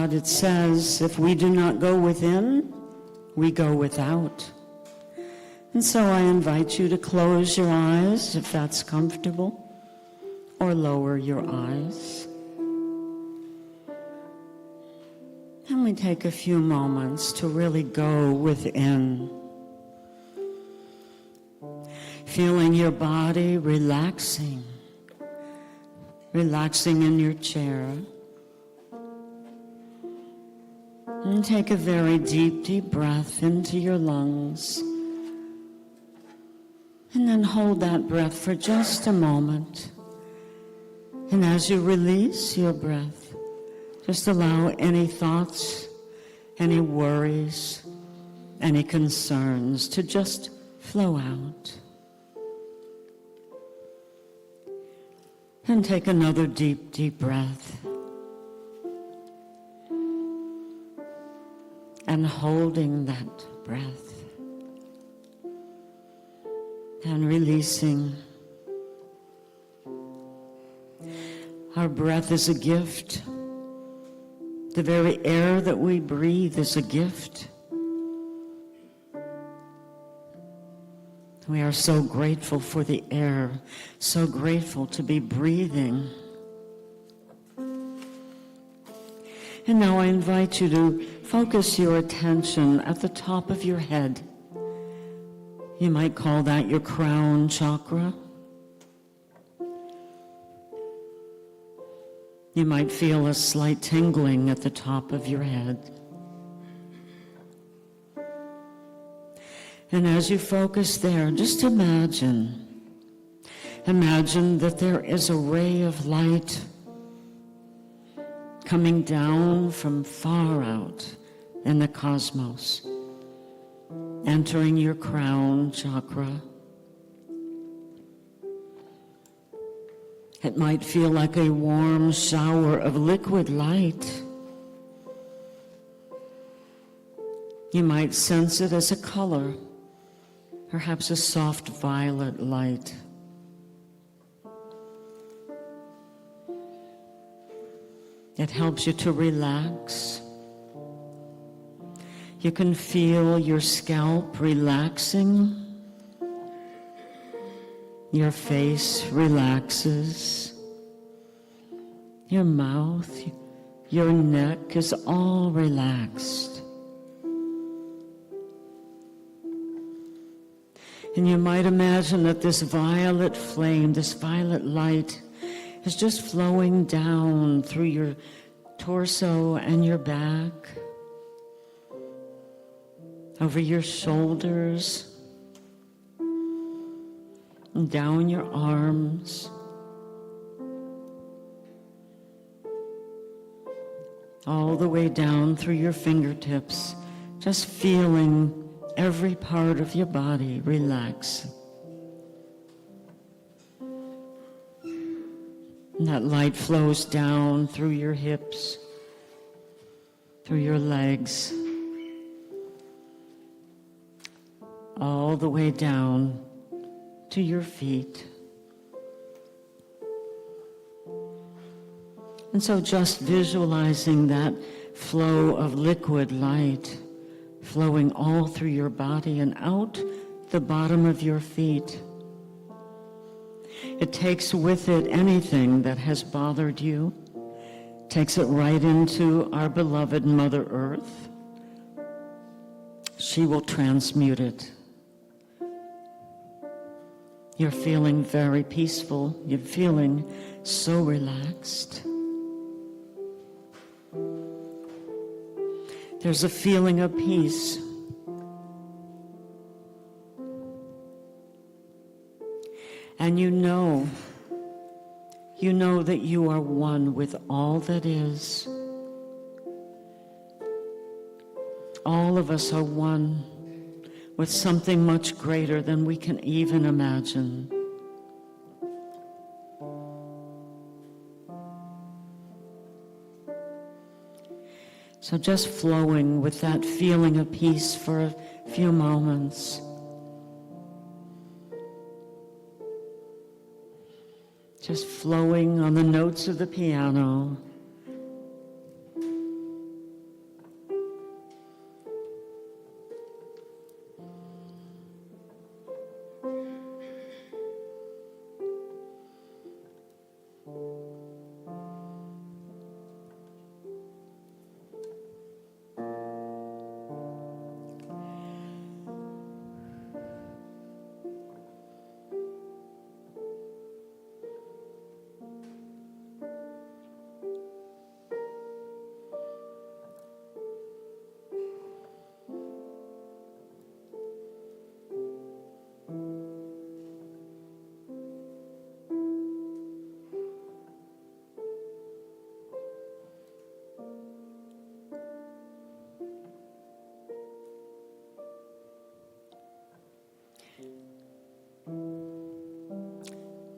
It says, if we do not go within, we go without. And so I invite you to close your eyes if that's comfortable, or lower your eyes. And we take a few moments to really go within. Feeling your body relaxing in your chair. And take a very deep, deep breath into your lungs. And then hold that breath for just a moment. And as you release your breath, just allow any thoughts, any worries, any concerns to just flow out. And take another deep, deep breath. And holding that breath. And releasing. Our breath is a gift. The very air that we breathe is a gift. We are so grateful for the air, so grateful to be breathing. And now I invite you to focus your attention at the top of your head. You might call that your crown chakra. You might feel a slight tingling at the top of your head. And as you focus there, just imagine that there is a ray of light coming down from far out in the cosmos, entering your crown chakra. It might feel like a warm shower of liquid light. You might sense it as a color, perhaps a soft violet light. It helps you to relax. You can feel your scalp relaxing. Your face relaxes. Your mouth, your neck is all relaxed. And you might imagine that this violet flame, this violet light, is just flowing down through your torso and your back, over your shoulders, and down your arms, all the way down through your fingertips, just feeling every part of your body relax. And that light flows down through your hips, through your legs, all the way down to your feet. And so just visualizing that flow of liquid light flowing all through your body and out the bottom of your feet. It takes with it anything that has bothered you, takes it right into our beloved Mother Earth. She will transmute it. You're feeling very peaceful. You're feeling so relaxed. There's a feeling of peace. And you know that you are one with all that is. All of us are one with something much greater than we can even imagine. So just flowing with that feeling of peace for a few moments. Just flowing on the notes of the piano.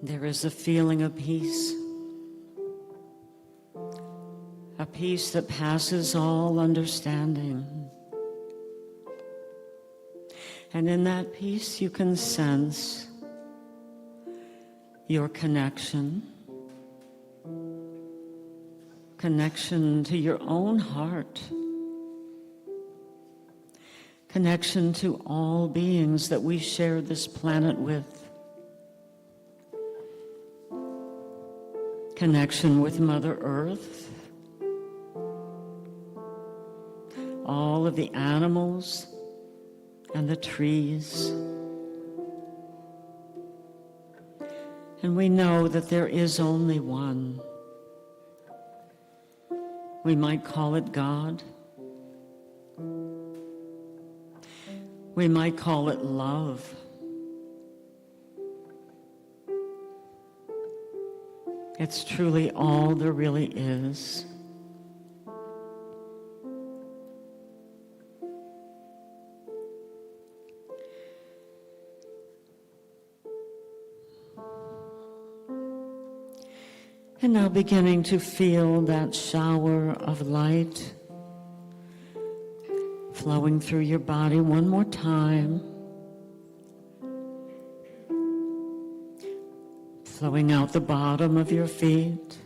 there is a feeling of peace. A peace that passes all understanding. And in that peace you can sense your connection to your own heart, connection to all beings that we share this planet with, connection with Mother Earth, all of the animals and the trees. And we know that there is only one. We might call it God. We might call it love. It's truly all there really is. And now beginning to feel that shower of light flowing through your body one more time. Flowing out the bottom of your feet.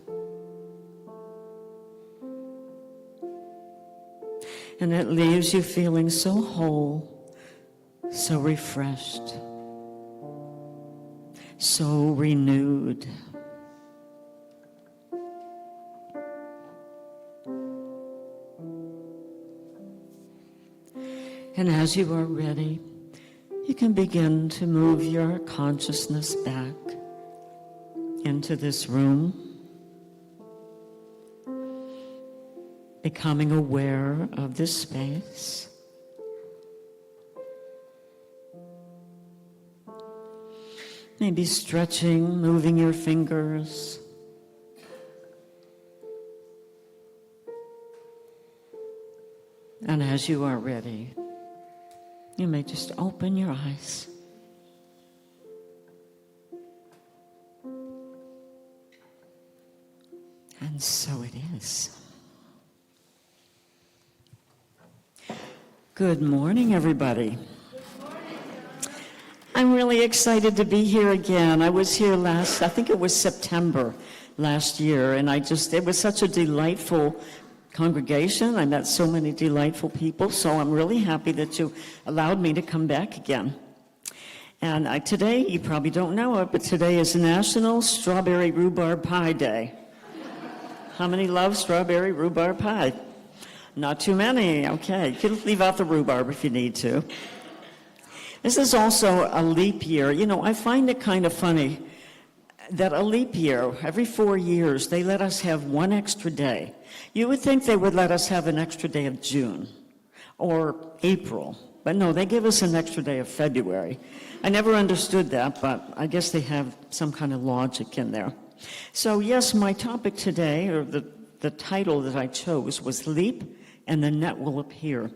And it leaves you feeling so whole, so refreshed, so renewed. And as you are ready, you can begin to move your consciousness back into this room, becoming aware of this space. Maybe stretching, moving your fingers. And as you are ready, you may just open your eyes. And so it is. Good morning, everybody. I'm really excited to be here again. I was here I think it was September last year, and it was such a delightful congregation. I met so many delightful people, so I'm really happy that you allowed me to come back again. And today, you probably don't know it, but today is National Strawberry Rhubarb Pie Day. How many love strawberry rhubarb pie? Not too many. Okay, you can leave out the rhubarb if you need to. This is also a leap year. You know, I find it kind of funny that a leap year, every 4 years, they let us have one extra day. You would think they would let us have an extra day of June or April, but no, they give us an extra day of February. I never understood that, but I guess they have some kind of logic in there. So yes, my topic today, or the title that I chose, was Leap and the Net Will Appear.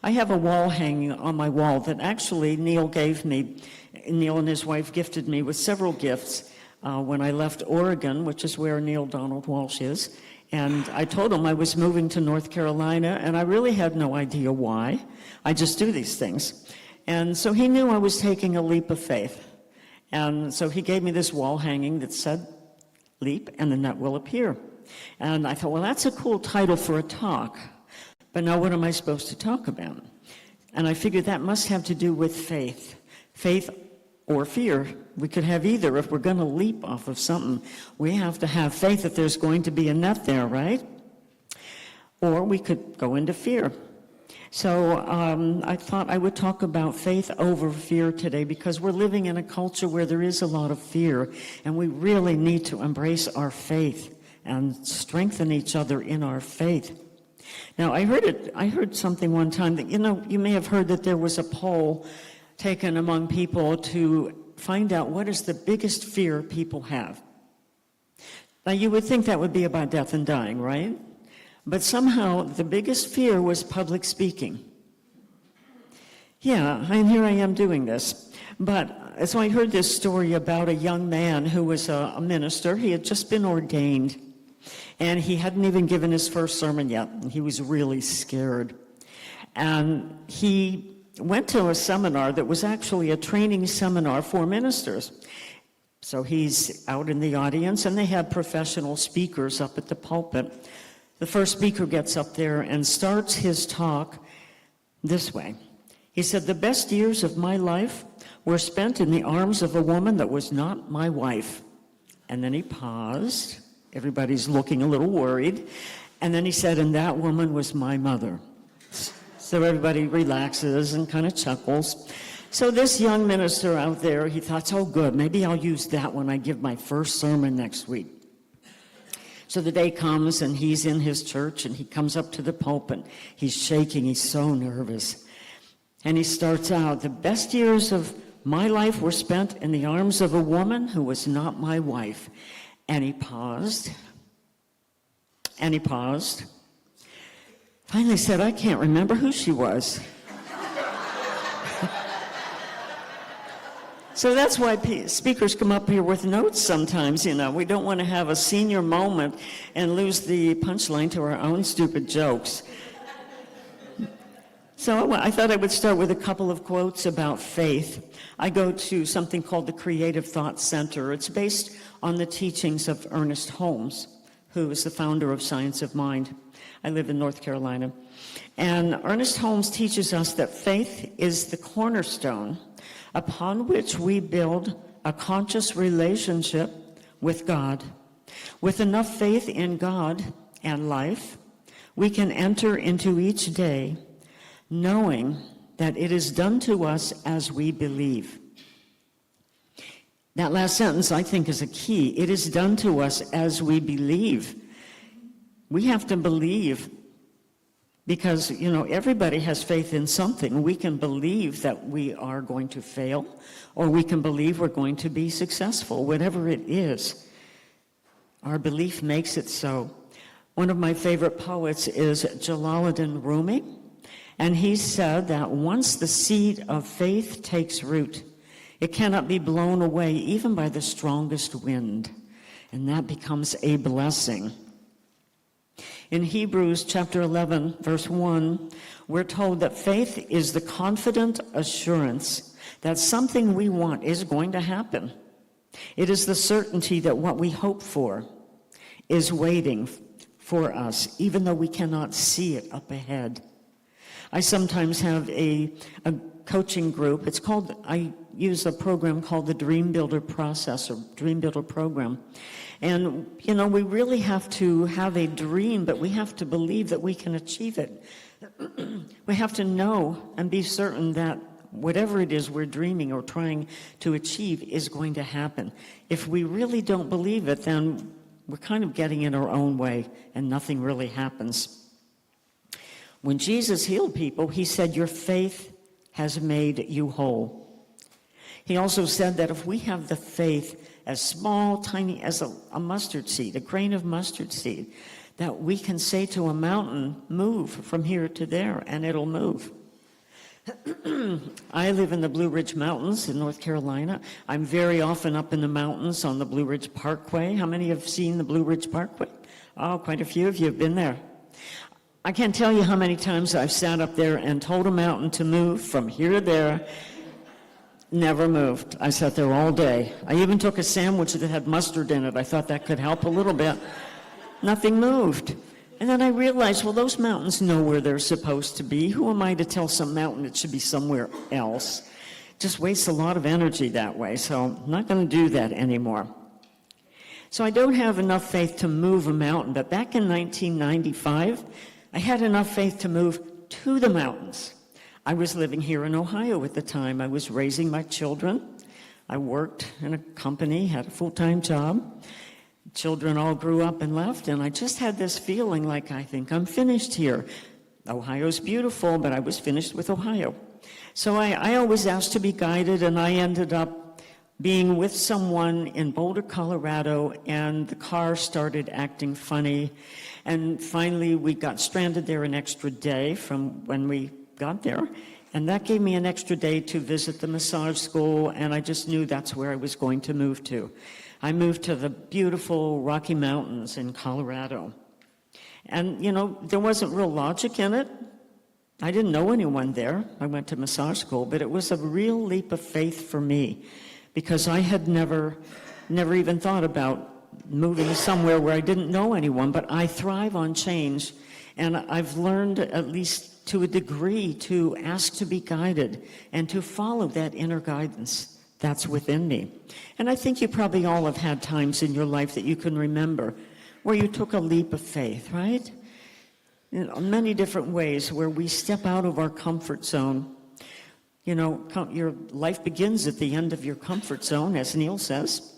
I have a wall hanging on my wall that actually Neil gave me. Neil and his wife gifted me with several gifts when I left Oregon, which is where Neil Donald Walsh is. And I told him I was moving to North Carolina, and I really had no idea why. I just do these things. And so he knew I was taking a leap of faith. And so he gave me this wall hanging that said, Leap and the Net Will Appear. And I thought, well, that's a cool title for a talk. But now what am I supposed to talk about? And I figured that must have to do with faith. Faith or fear. We could have either. If we're going to leap off of something, we have to have faith that there's going to be a net there, right? Or we could go into fear. So I thought I would talk about faith over fear today, because we're living in a culture where there is a lot of fear, and we really need to embrace our faith and strengthen each other in our faith. Now, I heard something one time that, you may have heard that there was a poll taken among people to find out what is the biggest fear people have. Now, you would think that would be about death and dying, right? But somehow the biggest fear was public speaking. Yeah, and here I am doing this. But so I heard this story about a young man who was a minister. He had just been ordained, and he hadn't even given his first sermon yet, and he was really scared. And he went to a seminar that was actually a training seminar for ministers. So he's out in the audience, and they have professional speakers up at the pulpit. The first speaker gets up there and starts his talk this way. He said, "The best years of my life were spent in the arms of a woman that was not my wife." And then he paused. Everybody's looking a little worried. And then he said, "And that woman was my mother." So everybody relaxes and kind of chuckles. So this young minister out there, he thought, "Oh, good, maybe I'll use that when I give my first sermon next week." So the day comes, and he's in his church, and he comes up to the pulpit. He's shaking. He's so nervous. And he starts out, "The best years of my life were spent in the arms of a woman who was not my wife." And he paused. And he paused. Finally said, "I can't remember who she was." So that's why speakers come up here with notes sometimes, you know. We don't want to have a senior moment and lose the punchline to our own stupid jokes. So I thought I would start with a couple of quotes about faith. I go to something called the Creative Thought Center. It's based on the teachings of Ernest Holmes, who is the founder of Science of Mind. I live in North Carolina. And Ernest Holmes teaches us that faith is the cornerstone upon which we build a conscious relationship with God. With enough faith in God and life, we can enter into each day knowing that it is done to us as we believe. That last sentence, I think, is a key. It is done to us as we believe. We have to believe because, you know, everybody has faith in something. We can believe that we are going to fail, or we can believe we're going to be successful. Whatever it is, our belief makes it so. One of my favorite poets is Jalaluddin Rumi, and he said that once the seed of faith takes root, it cannot be blown away even by the strongest wind, and that becomes a blessing. In Hebrews chapter 11, verse 1, we're told that faith is the confident assurance that something we want is going to happen. It is the certainty that what we hope for is waiting for us, even though we cannot see it up ahead. I sometimes have a coaching group. I use a program called the Dream Builder Process, or Dream Builder Program. And, you know, we really have to have a dream, but we have to believe that we can achieve it. We have to know and be certain that whatever it is we're dreaming or trying to achieve is going to happen. If we really don't believe it, then we're kind of getting in our own way and nothing really happens. When Jesus healed people, he said, "Your faith has made you whole." He also said that if we have the faith as small, tiny as a mustard seed, a grain of mustard seed, that we can say to a mountain, "Move from here to there," and it'll move. I live in the Blue Ridge Mountains in North Carolina. I'm very often up in the mountains on the Blue Ridge Parkway. How many have seen the Blue Ridge Parkway? Oh, quite a few of you have been there. I can't tell you how many times I've sat up there and told a mountain to move from here to there. Never moved. I sat there all day. I even took a sandwich that had mustard in it. I thought that could help a little bit. Nothing moved. And then I realized, well, those mountains know where they're supposed to be. Who am I to tell some mountain it should be somewhere else? Just wastes a lot of energy that way, so I'm not going to do that anymore. So I don't have enough faith to move a mountain, but back in 1995, I had enough faith to move to the mountains. I was living here in Ohio at the time. I was raising my children. I worked in a company, had a full-time job. Children all grew up and left, and I just had this feeling like, I think I'm finished here. Ohio's beautiful, but I was finished with Ohio. So I always asked to be guided, and I ended up being with someone in Boulder, Colorado, and the car started acting funny. And finally, we got stranded there an extra day from when we got there. And that gave me an extra day to visit the massage school, and I just knew that's where I was going to move to. I moved to the beautiful Rocky Mountains in Colorado. And, there wasn't real logic in it. I didn't know anyone there. I went to massage school, but it was a real leap of faith for me because I had never even thought about moving somewhere where I didn't know anyone, but I thrive on change, and I've learned, at least to a degree, to ask to be guided and to follow that inner guidance that's within me. And I think you probably all have had times in your life that you can remember where you took a leap of faith, right? In many different ways where we step out of our comfort zone. Your life begins at the end of your comfort zone, as Neil says.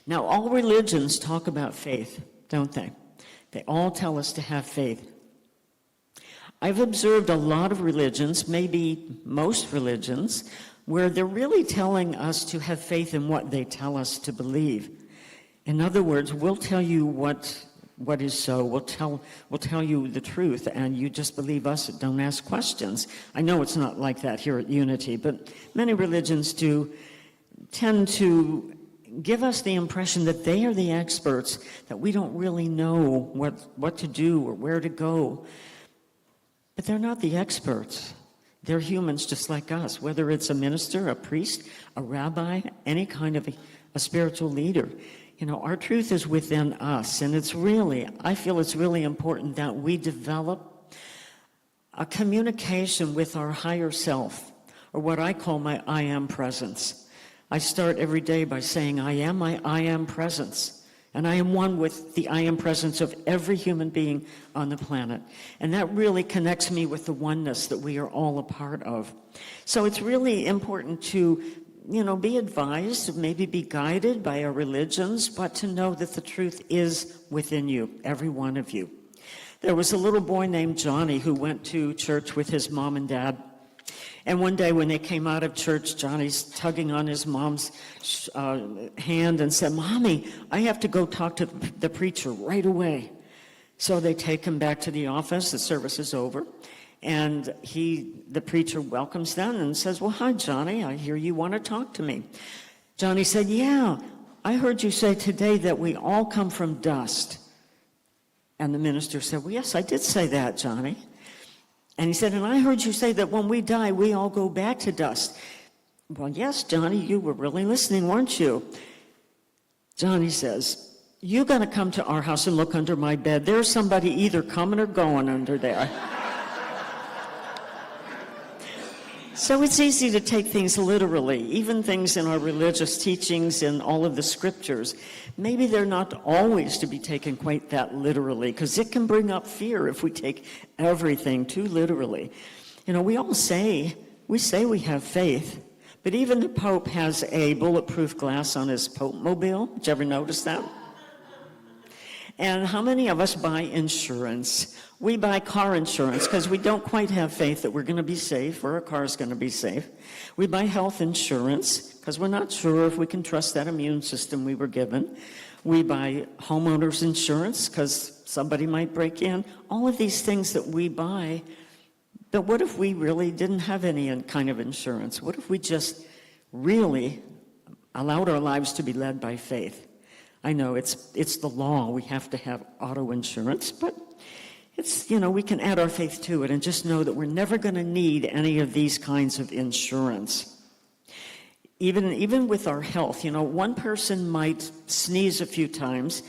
Now, all religions talk about faith, don't they? They all tell us to have faith. I've observed a lot of religions, maybe most religions, where they're really telling us to have faith in what they tell us to believe. In other words, we'll tell you what is so. We'll tell you the truth, and you just believe us. Don't ask questions. I know it's not like that here at Unity, but many religions do tend to give us the impression that they are the experts, that we don't really know what to do or where to go. But they're not the experts. They're humans just like us, whether it's a minister, a priest, a rabbi, any kind of a spiritual leader. Our truth is within us, and I feel it's really important that we develop a communication with our higher self, or what I call my I am presence. I start every day by saying I am my I am presence, and I am one with the I am presence of every human being on the planet. And that really connects me with the oneness that we are all a part of. So it's really important to be advised, maybe be guided by our religions, but to know that the truth is within you, every one of you. There was a little boy named Johnny who went to church with his mom and dad. And one day when they came out of church, Johnny's tugging on his mom's hand and said, "Mommy, I have to go talk to the preacher right away." So they take him back to the office. The service is over. And the preacher welcomes them and says, "Well, hi, Johnny, I hear you want to talk to me." Johnny said, "Yeah, I heard you say today that we all come from dust." And the minister said, "Well, yes, I did say that, Johnny." And he said, "And I heard you say that when we die, we all go back to dust." "Well, yes, Johnny, you were really listening, weren't you?" Johnny says, "You got to come to our house and look under my bed. There's somebody either coming or going under there." So it's easy to take things literally, even things in our religious teachings and all of the scriptures. Maybe they're not always to be taken quite that literally, because it can bring up fear if we take everything too literally. We say we have faith, but even the Pope has a bulletproof glass on his Pope-mobile. Did you ever notice that? And how many of us buy insurance? We buy car insurance because we don't quite have faith that we're going to be safe or our car's going to be safe. We buy health insurance because we're not sure if we can trust that immune system we were given. We buy homeowners insurance because somebody might break in. All of these things that we buy, but what if we really didn't have any kind of insurance? What if we just really allowed our lives to be led by faith? I know it's the law. We have to have auto insurance, but we can add our faith to it and just know that we're never going to need any of these kinds of insurance. Even with our health, one person might sneeze a few times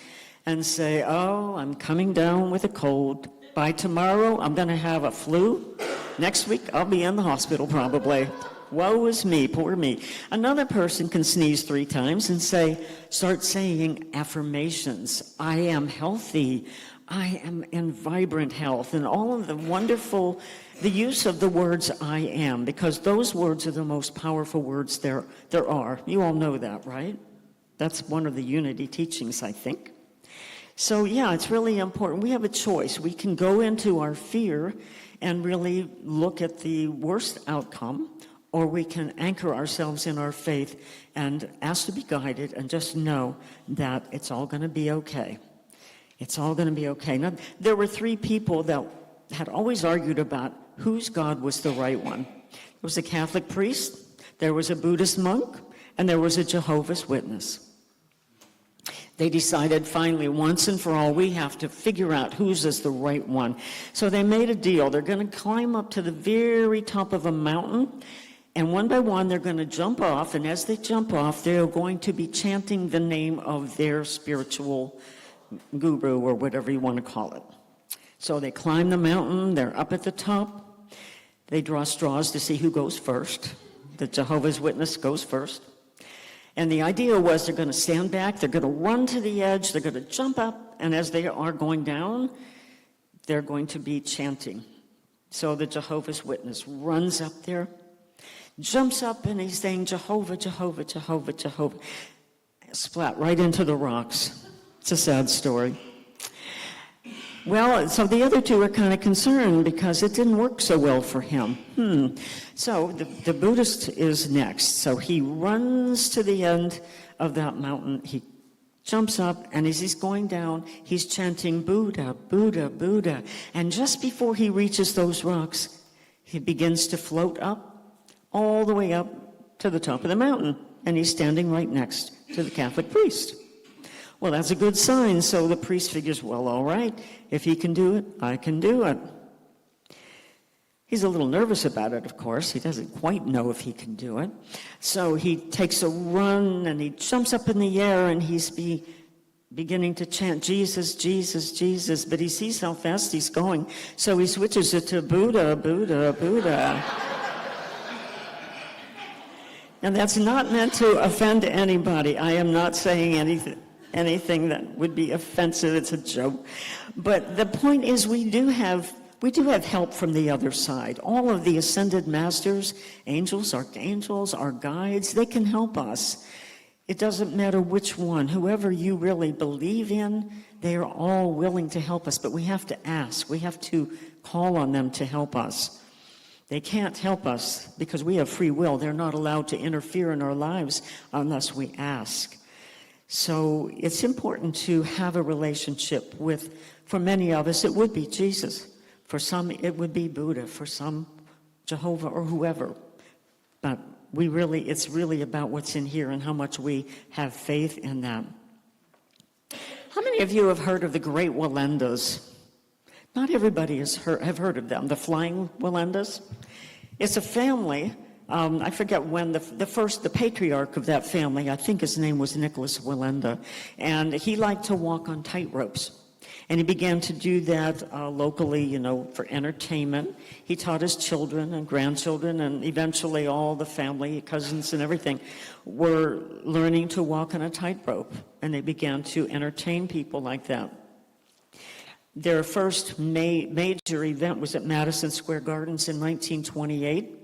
and say, "Oh, I'm coming down with a cold. By tomorrow, I'm going to have a flu. Next week, I'll be in the hospital probably. Woe is me, poor me." Another person can sneeze 3 times and start saying affirmations. I am healthy. I am in vibrant health. And all of the use of the words I am, because those words are the most powerful words there are. You all know that, right? That's one of the Unity teachings, I think. So yeah, it's really important. We have a choice. We can go into our fear and really look at the worst outcome, or we can anchor ourselves in our faith and ask to be guided and just know that it's all going to be okay. It's all going to be okay. Now, there were 3 people that had always argued about whose God was the right one. There was a Catholic priest, there was a Buddhist monk, and there was a Jehovah's Witness. They decided finally, once and for all, we have to figure out whose is the right one. So they made a deal. They're going to climb up to the very top of a mountain, and one by one, they're going to jump off, and as they jump off, they're going to be chanting the name of their spiritual guru, or whatever you want to call it. So they climb the mountain, they're up at the top, they draw straws to see who goes first. The Jehovah's Witness goes first. And the idea was they're going to stand back, they're going to run to the edge, they're going to jump up, and as they are going down, they're going to be chanting. So the Jehovah's Witness runs up there, jumps up, and he's saying, Jehovah, Jehovah, Jehovah, Jehovah. Splat right into the rocks. It's a sad story. Well, so the other two are kind of concerned because it didn't work so well for him. So the Buddhist is next. So he runs to the end of that mountain. He jumps up, and as he's going down, he's chanting Buddha, Buddha, Buddha. And just before he reaches those rocks, he begins to float up, all the way up to the top of the mountain. And he's standing right next to the Catholic priest. Well, that's a good sign. So the priest figures, well, all right, if he can do it, I can do it. He's a little nervous about it, of course. He doesn't quite know if he can do it. So he takes a run, and he jumps up in the air, and he's beginning to chant, Jesus, Jesus, Jesus. But he sees how fast he's going, so he switches it to Buddha, Buddha, Buddha. And that's not meant to offend anybody. I am not saying anything that would be offensive. It's a joke. But the point is we do have help from the other side. All of the ascended masters, angels, archangels, our guides, they can help us. It doesn't matter which one. Whoever you really believe in, they are all willing to help us. But we have to ask. We have to call on them to help us. They can't help us because we have free will. They're not allowed to interfere in our lives unless we ask. So it's important to have a relationship with, for many of us, it would be Jesus. For some, it would be Buddha. For some, Jehovah or whoever. But it's really about what's in here and how much we have faith in that. How many of you have heard of the Great Wallendas? Not everybody have heard of them, the flying Wallendas. It's a family. I forget when the patriarch of that family, I think his name was Nicholas Wallenda, and he liked to walk on tight ropes. And he began to do that locally, for entertainment. He taught his children and grandchildren, and eventually all the family, cousins and everything, were learning to walk on a tightrope. And they began to entertain people like that. Their first major event was at Madison Square Gardens in 1928.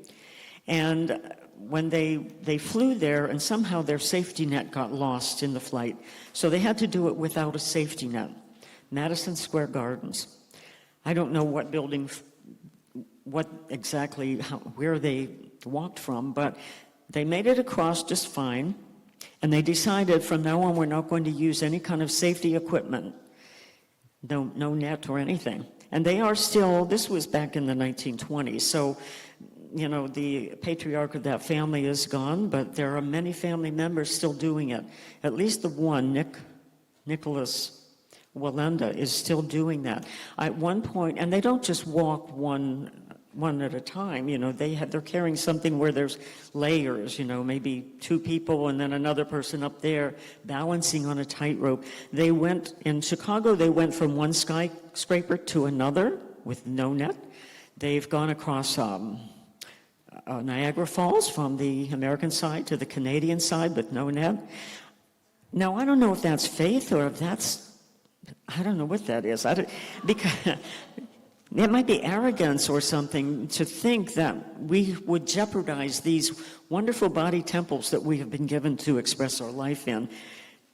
And when they flew there, and somehow their safety net got lost in the flight. So they had to do it without a safety net. Madison Square Gardens. I don't know what building, where they walked from, but they made it across just fine. And they decided from now on we're not going to use any kind of safety equipment. No net or anything. And they are still, this was back in the 1920s, so, the patriarch of that family is gone, but there are many family members still doing it. At least the one, Nicholas Wallenda, is still doing that. At one point, and they don't just walk one at a time, they're carrying something where there's layers, maybe two people and then another person up there balancing on a tightrope. In Chicago, they went from one skyscraper to another with no net. They've gone across Niagara Falls from the American side to the Canadian side with no net. Now, I don't know if that's faith or if I don't know what that is. Because it might be arrogance or something to think that we would jeopardize these wonderful body temples that we have been given to express our life in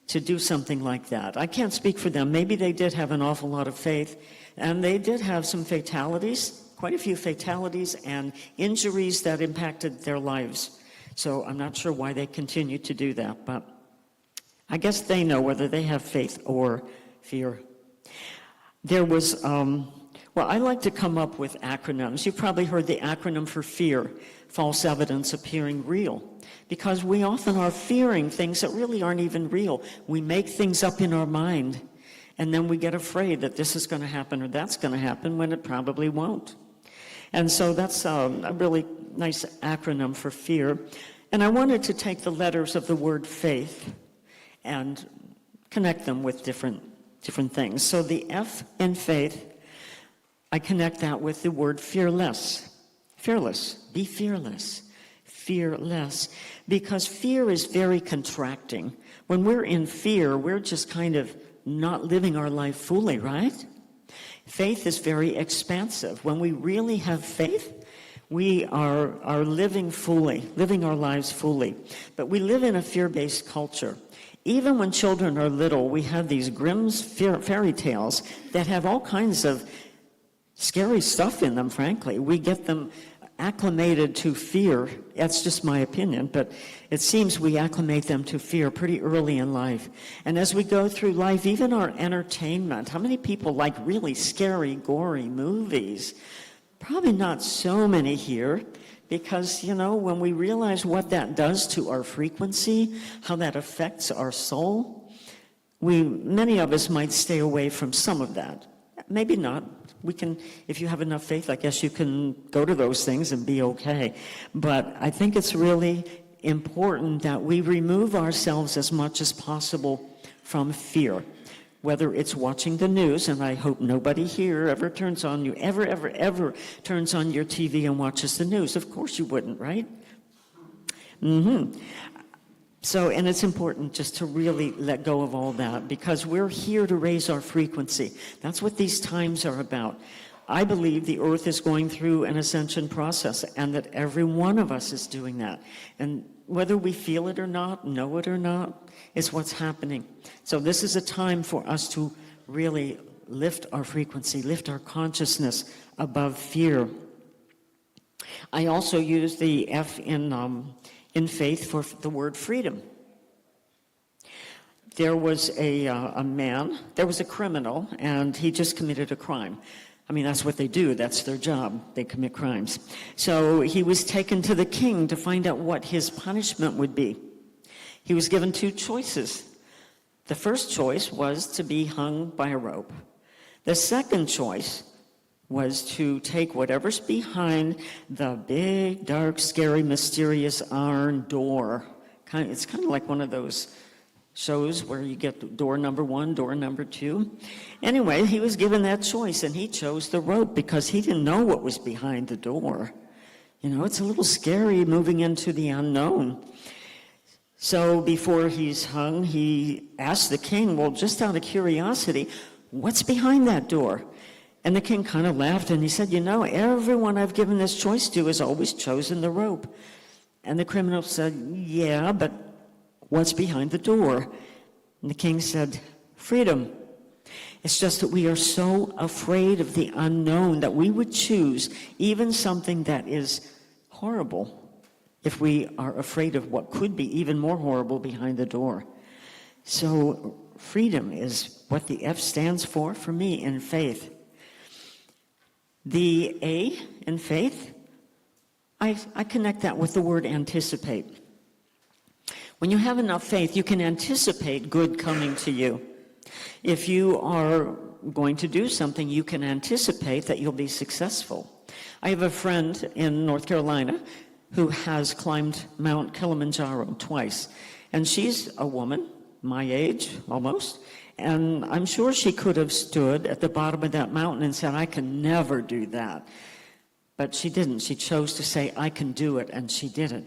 to do something like that. I can't speak for them. Maybe they did have an awful lot of faith, and they did have some fatalities, quite a few fatalities and injuries that impacted their lives. So I'm not sure why they continue to do that, but I guess they know whether they have faith or fear. There was Well, I like to come up with acronyms. You've probably heard the acronym for FEAR, false evidence appearing real, because we often are fearing things that really aren't even real. We make things up in our mind, and then we get afraid that this is going to happen or that's going to happen when it probably won't. And so that's a really nice acronym for FEAR. And I wanted to take the letters of the word faith and connect them with different things. So the F in faith, I connect that with the word fearless. Fearless. Be fearless. Fearless. Because fear is very contracting. When we're in fear, we're just kind of not living our life fully, right? Faith is very expansive. When we really have faith, we are living fully, living our lives fully. But we live in a fear-based culture. Even when children are little, we have these Grimm's fairy tales that have all kinds of scary stuff in them, frankly. We get them acclimated to fear. That's just my opinion, but it seems we acclimate them to fear pretty early in life. And as we go through life, even our entertainment, how many people like really scary, gory movies? Probably not so many here, because, you know, when we realize what that does to our frequency, how that affects our soul, many of us might stay away from some of that. Maybe not. We can, if you have enough faith, I guess you can go to those things and be okay. But I think it's really important that we remove ourselves as much as possible from fear. Whether it's watching the news, and I hope nobody here ever turns on turns on your TV and watches the news. Of course you wouldn't, right? So, and it's important just to really let go of all that, because we're here to raise our frequency. That's what these times are about. I believe the earth is going through an ascension process, and that every one of us is doing that. And whether we feel it or not, know it or not, it's what's happening. So this is a time for us to really lift our frequency, lift our consciousness above fear. I also use the F in faith for the word freedom. There was a man, there was a criminal, and he just committed a crime. I mean, that's what they do. That's their job. They commit crimes. So he was taken to the king to find out what his punishment would be. He was given two choices. The first choice was to be hung by a rope. The second choice was to take whatever's behind the big, dark, scary, mysterious iron door. It's kind of like one of those shows where you get door number 1, door number 2. Anyway, he was given that choice, and he chose the rope because he didn't know what was behind the door. You know, it's a little scary moving into the unknown. So before he's hung, he asked the king, well, just out of curiosity, what's behind that door? And the king kind of laughed, and he said, you know, everyone I've given this choice to has always chosen the rope. And the criminal said, yeah, but what's behind the door? And the king said, freedom. It's just that we are so afraid of the unknown that we would choose even something that is horrible if we are afraid of what could be even more horrible behind the door. So freedom is what the F stands for me in faith. The A in faith, I connect that with the word anticipate. When you have enough faith, you can anticipate good coming to you. If you are going to do something, you can anticipate that you'll be successful. I have a friend in North Carolina who has climbed Mount Kilimanjaro twice. And she's a woman, my age, almost. And I'm sure she could have stood at the bottom of that mountain and said, I can never do that. But she didn't. She chose to say, I can do it, and she did it.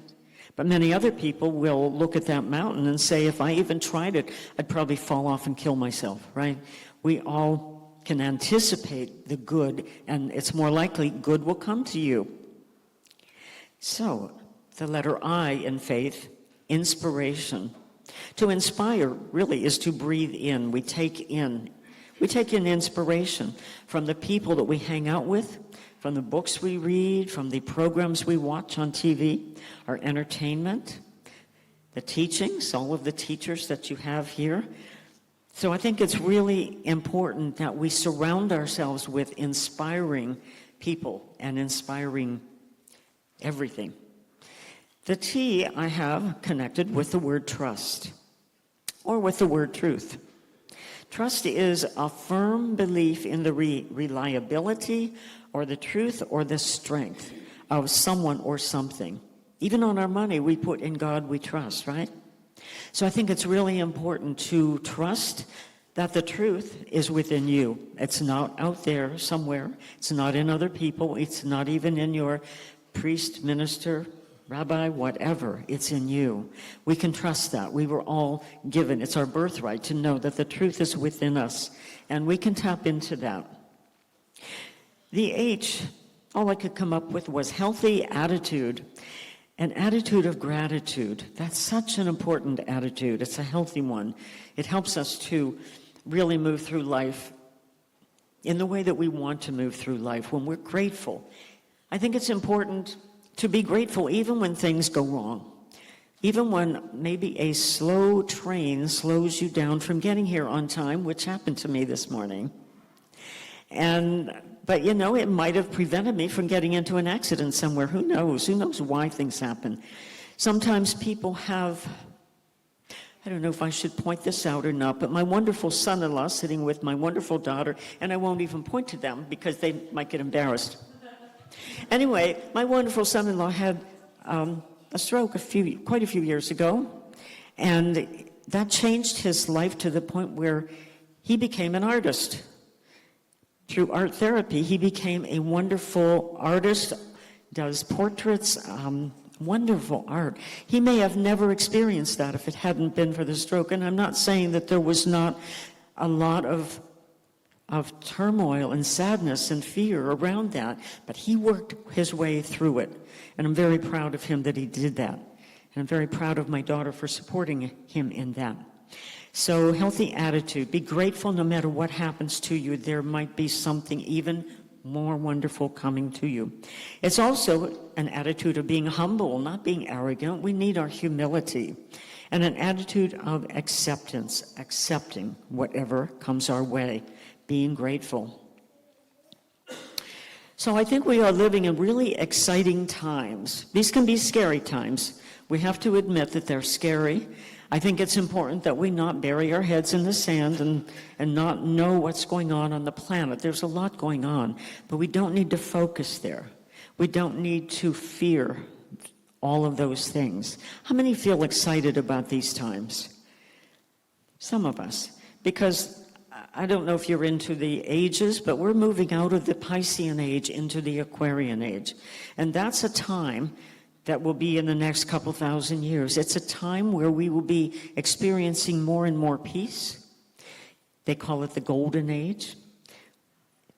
But many other people will look at that mountain and say, if I even tried it, I'd probably fall off and kill myself, right? We all can anticipate the good, and it's more likely good will come to you. So, the letter I in faith, inspiration. To inspire really is to breathe in. We take in inspiration from the people that we hang out with, from the books we read, from the programs we watch on TV, our entertainment, the teachings, all of the teachers that you have here. So I think it's really important that we surround ourselves with inspiring people and inspiring everything. The T I have connected with the word trust, or with the word truth. Trust is a firm belief in the reliability or the truth or the strength of someone or something. Even on our money, we put in God we trust, right? So I think it's really important to trust that the truth is within you. It's not out there somewhere. It's not in other people. It's not even in your priest, minister, rabbi, whatever. It's in you. We can trust that. We were all given. It's our birthright to know that the truth is within us, and we can tap into that. The H, all I could come up with was healthy attitude. An attitude of gratitude. That's such an important attitude. It's a healthy one. It helps us to really move through life in the way that we want to move through life, when we're grateful. I think it's important to be grateful even when things go wrong. Even when maybe a slow train slows you down from getting here on time, which happened to me this morning. But you know, it might have prevented me from getting into an accident somewhere. Who knows? Who knows why things happen? Sometimes people have, I don't know if I should point this out or not, but my wonderful son-in-law sitting with my wonderful daughter, and I won't even point to them because they might get embarrassed. Anyway, my wonderful son-in-law had a stroke quite a few years ago, and that changed his life to the point where he became an artist. Through art therapy, he became a wonderful artist, does portraits, wonderful art. He may have never experienced that if it hadn't been for the stroke. And I'm not saying that there was not a lot of turmoil and sadness and fear around that, but he worked his way through it. And I'm very proud of him that he did that. And I'm very proud of my daughter for supporting him in that. So healthy attitude, be grateful no matter what happens to you. There might be something even more wonderful coming to you. It's also an attitude of being humble, not being arrogant. We need our humility. And an attitude of acceptance, accepting whatever comes our way, being grateful. So I think we are living in really exciting times. These can be scary times. We have to admit that they're scary. I think it's important that we not bury our heads in the sand and not know what's going on the planet. There's a lot going on, but we don't need to focus there. We don't need to fear all of those things. How many feel excited about these times? Some of us. Because I don't know if you're into the ages, but we're moving out of the Piscean age into the Aquarian age. And that's a time that will be in the next couple thousand years. It's a time where we will be experiencing more and more peace. They call it the golden age.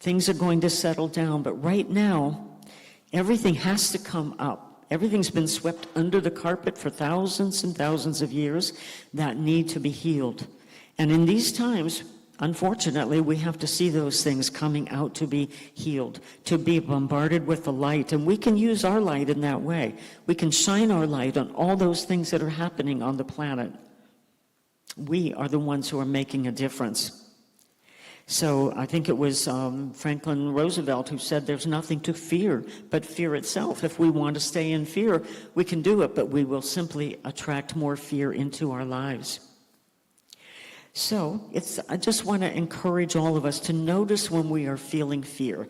Things are going to settle down, but right now, everything has to come up. Everything's been swept under the carpet for thousands and thousands of years that need to be healed. And in these times, unfortunately, we have to see those things coming out to be healed, to be bombarded with the light. And we can use our light in that way. We can shine our light on all those things that are happening on the planet. We are the ones who are making a difference. So I think it was Franklin Roosevelt who said there's nothing to fear but fear itself. If we want to stay in fear, we can do it, but we will simply attract more fear into our lives. So I just want to encourage all of us to notice when we are feeling fear,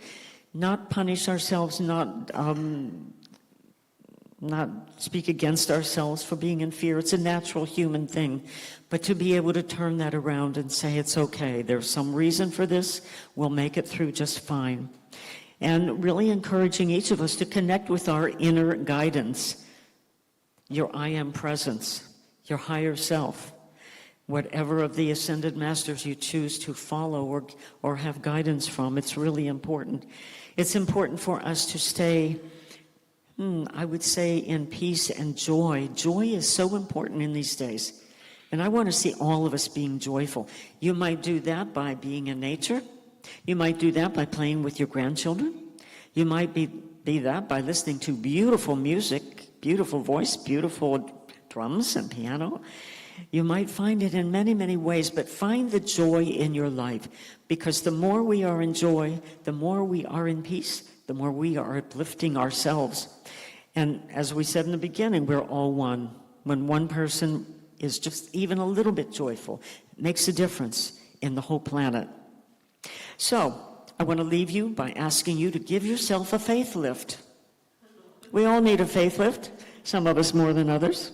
not punish ourselves, not speak against ourselves for being in fear. It's a natural human thing, but to be able to turn that around and say, it's okay, there's some reason for this, we'll make it through just fine. And really encouraging each of us to connect with our inner guidance, your I am presence, your higher self. Whatever of the ascended masters you choose to follow or have guidance from, it's really important. It's important for us to stay, I would say, in peace and joy. Joy is so important in these days. And I want to see all of us being joyful. You might do that by being in nature. You might do that by playing with your grandchildren. You might be that by listening to beautiful music, beautiful voice, beautiful drums and piano. You might find it in many, many ways, but find the joy in your life, because the more we are in joy, the more we are in peace, the more we are uplifting ourselves. And as we said in the beginning, we're all one. When one person is just even a little bit joyful, it makes a difference in the whole planet. So, I want to leave you by asking you to give yourself a faith lift. We all need a faith lift, some of us more than others.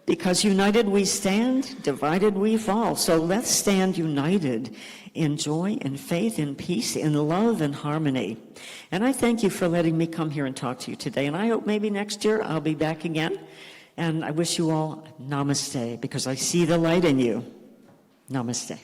Because united we stand, divided we fall. So let's stand united in joy and faith, in peace, in love and harmony. And I thank you for letting me come here and talk to you today. And I hope maybe next year I'll be back again. And I wish you all namaste, because I see the light in you. Namaste.